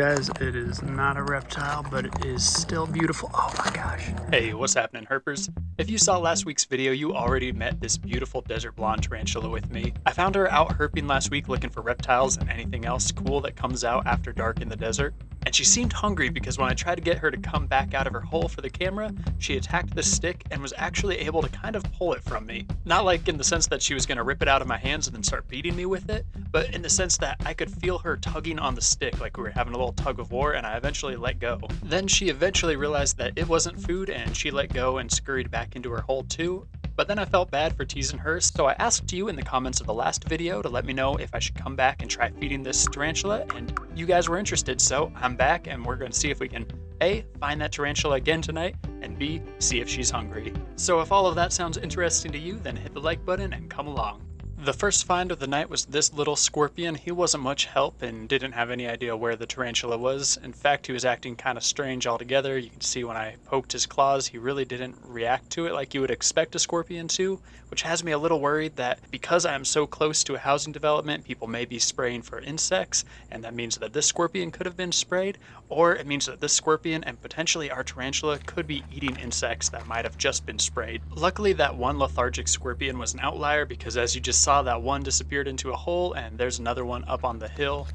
Guys, it is not a reptile, but it is still beautiful. Oh my gosh. Hey, what's happening, herpers? If you saw last week's video, you already met this beautiful desert blonde tarantula with me. I found her out herping last week looking for reptiles and anything else cool that comes out after dark in the desert. And she seemed hungry because when I tried to get her to come back out of her hole for the camera, she attacked the stick and was actually able to kind of pull it from me. Not like in the sense that she was going to rip it out of my hands and then start beating me with it, but in the sense that I could feel her tugging on the stick like we were having a little tug of war, and I eventually let go. Then she eventually realized that it wasn't food and she let go and scurried back into her hole too. But then I felt bad for teasing her, so I asked you in the comments of the last video to let me know if I should come back and try feeding this tarantula, and you guys were interested, so I'm back and we're going to see if we can A, find that tarantula again tonight, and B, see if she's hungry. So if all of that sounds interesting to you, then hit the like button and come along. The first find of the night was this little scorpion. He wasn't much help and didn't have any idea where the tarantula was. In fact, he was acting kind of strange altogether. You can see when I poked his claws, he really didn't react to it like you would expect a scorpion to, which has me a little worried that because I am so close to a housing development, people may be spraying for insects, and that means that this scorpion could have been sprayed, or it means that this scorpion and potentially our tarantula could be eating insects that might have just been sprayed. Luckily, that one lethargic scorpion was an outlier because as you just saw, that one disappeared into a hole and there's another one up on the hill.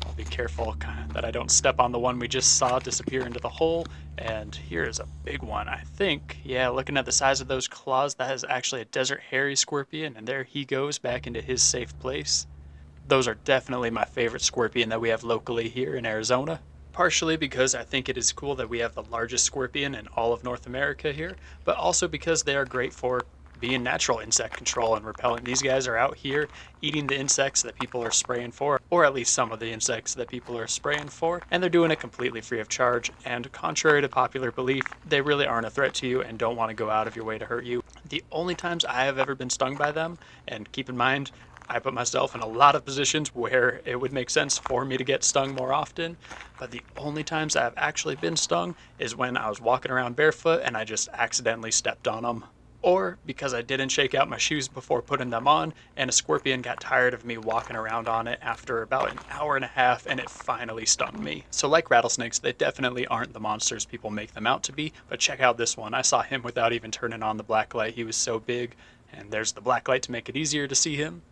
I'll be careful that I don't step on the one we just saw disappear into the hole. And here is a big one, I think. Yeah, looking at the size of those claws, that is actually a desert hairy scorpion, and there he goes back into his safe place. Those are definitely my favorite scorpion that we have locally here in Arizona. Partially because I think it is cool that we have the largest scorpion in all of North America here, but also because they are great for being natural insect control and repelling. These guys are out here eating the insects that people are spraying for, or at least some of the insects that people are spraying for, and they're doing it completely free of charge, and contrary to popular belief, they really aren't a threat to you and don't want to go out of your way to hurt you. The only times I have ever been stung by them, and keep in mind, I put myself in a lot of positions where it would make sense for me to get stung more often, but the only times I've actually been stung is when I was walking around barefoot and I just accidentally stepped on them. Or because I didn't shake out my shoes before putting them on, and a scorpion got tired of me walking around on it after about an hour and a half, and it finally stung me. So like rattlesnakes, they definitely aren't the monsters people make them out to be, but check out this one. I saw him without even turning on the black light. He was so big, and there's the black light to make it easier to see him.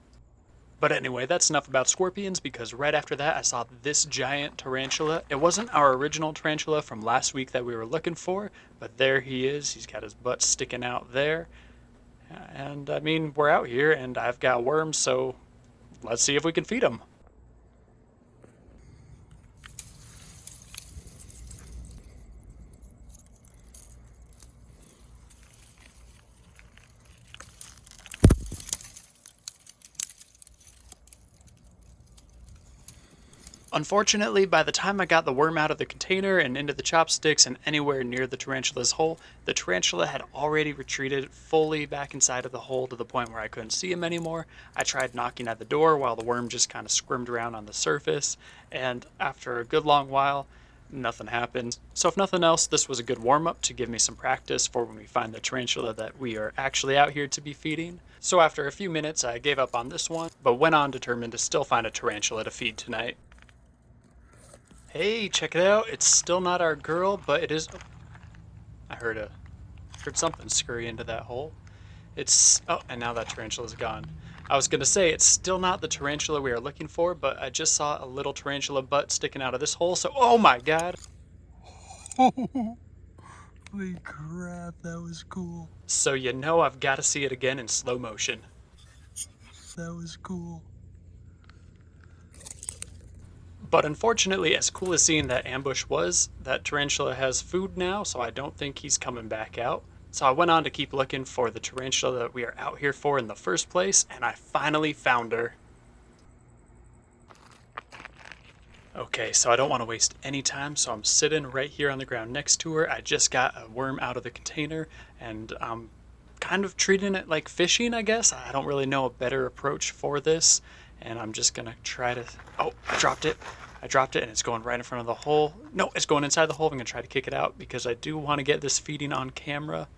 But anyway, that's enough about scorpions, because right after that I saw this giant tarantula. It wasn't our original tarantula from last week that we were looking for, but there he is. He's got his butt sticking out there. And I mean, we're out here and I've got worms, so let's see if we can feed him. Unfortunately, by the time I got the worm out of the container and into the chopsticks and anywhere near the tarantula's hole, the tarantula had already retreated fully back inside of the hole to the point where I couldn't see him anymore. I tried knocking at the door while the worm just kind of squirmed around on the surface, and after a good long while, nothing happened. So if nothing else, this was a good warm-up to give me some practice for when we find the tarantula that we are actually out here to be feeding. So after a few minutes, I gave up on this one, but went on determined to still find a tarantula to feed tonight. Hey, check it out. It's still not our girl, but it is. Oh, I heard something scurry into that hole. Oh, and now that tarantula's gone. I was gonna say it's still not the tarantula we are looking for, but I just saw a little tarantula butt sticking out of this hole. So, oh my god! Holy crap, that was cool. So you know I've got to see it again in slow motion. That was cool. But unfortunately, as cool as seeing that ambush was, that tarantula has food now, so I don't think he's coming back out. So I went on to keep looking for the tarantula that we are out here for in the first place, and I finally found her. Okay, so I don't want to waste any time, so I'm sitting right here on the ground next to her. I just got a worm out of the container, and I'm kind of treating it like fishing, I guess. I don't really know a better approach for this. And I'm just gonna try to, oh, I dropped it and it's going right in front of the hole. No, it's going inside the hole. I'm gonna try to kick it out because I do want to get this feeding on camera.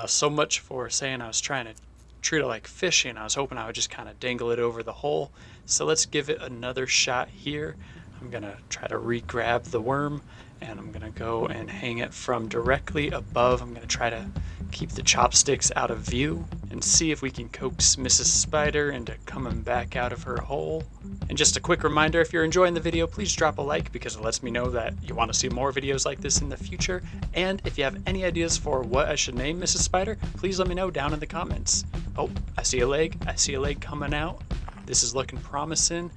So much for saying I was trying to treat it like fishing. I was hoping I would just kind of dangle it over the hole. So let's give it another shot here. I'm gonna try to re-grab the worm, and I'm gonna go and hang it from directly above. I'm gonna try to keep the chopsticks out of view and see if we can coax Mrs. Spider into coming back out of her hole. And just a quick reminder, if you're enjoying the video, please drop a like because it lets me know that you want to see more videos like this in the future. And if you have any ideas for what I should name Mrs. Spider, please let me know down in the comments. Oh, I see a leg. I see a leg coming out. This is looking promising.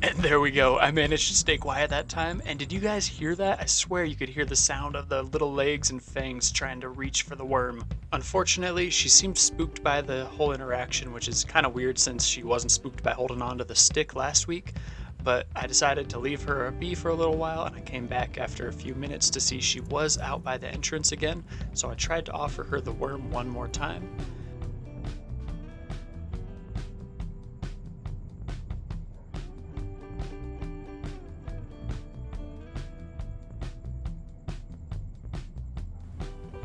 And there we go. I managed to stay quiet that time. And did you guys hear that? I swear you could hear the sound of the little legs and fangs trying to reach for the worm. Unfortunately, she seemed spooked by the whole interaction, which is kind of weird since she wasn't spooked by holding on to the stick last week. But I decided to leave her be for a little while, and I came back after a few minutes to see she was out by the entrance again. So I tried to offer her the worm one more time.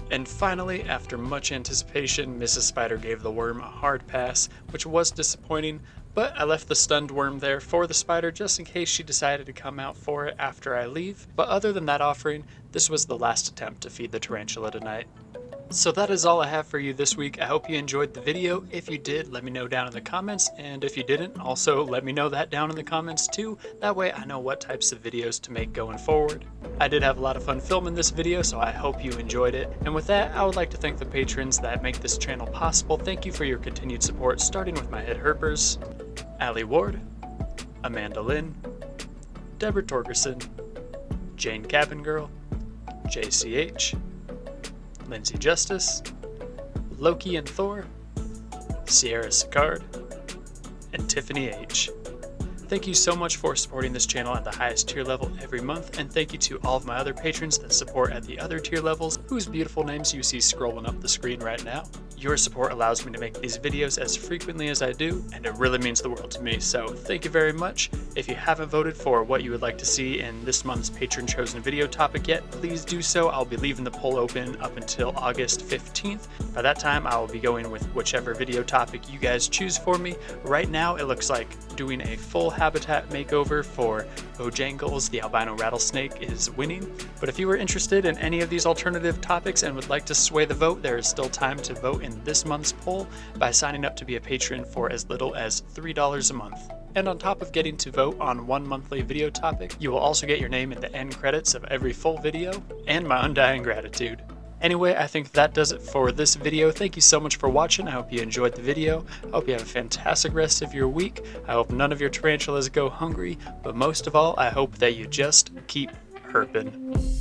And finally, after much anticipation, Mrs. Spider gave the worm a hard pass, which was disappointing, but I left the stunned worm there for the spider just in case she decided to come out for it after I leave. But other than that offering, this was the last attempt to feed the tarantula tonight. So that is all I have for you this week. I hope you enjoyed the video. If you did, let me know down in the comments, and if you didn't, also let me know that down in the comments too. That way I know what types of videos to make going forward. I did have a lot of fun filming this video, so I hope you enjoyed it. And with that, I would like to thank the patrons that make this channel possible. Thank you for your continued support, starting with my head herpers, Allie Ward, Amanda Lynn, Deborah Torgerson, Jane Cabin Girl, JCH, Lindsay Justice, Loki and Thor, Sierra Sicard, and Tiffany H. Thank you so much for supporting this channel at the highest tier level every month, and thank you to all of my other patrons that support at the other tier levels, whose beautiful names you see scrolling up the screen right now. Your support allows me to make these videos as frequently as I do, and it really means the world to me, so thank you very much. If you haven't voted for what you would like to see in this month's patron chosen video topic yet, please do so. I'll be leaving the poll open up until August 15th. By that time, I will be going with whichever video topic you guys choose for me. Right now, it looks like doing a full habitat makeover for Bojangles, the albino rattlesnake, is winning. But if you were interested in any of these alternative topics and would like to sway the vote, there is still time to vote in this month's poll by signing up to be a patron for as little as $3 a month. And on top of getting to vote on one monthly video topic, you will also get your name in the end credits of every full video and my undying gratitude. Anyway, I think that does it for this video. Thank you so much for watching. I hope you enjoyed the video. I hope you have a fantastic rest of your week. I hope none of your tarantulas go hungry, but most of all, I hope that you just keep herping.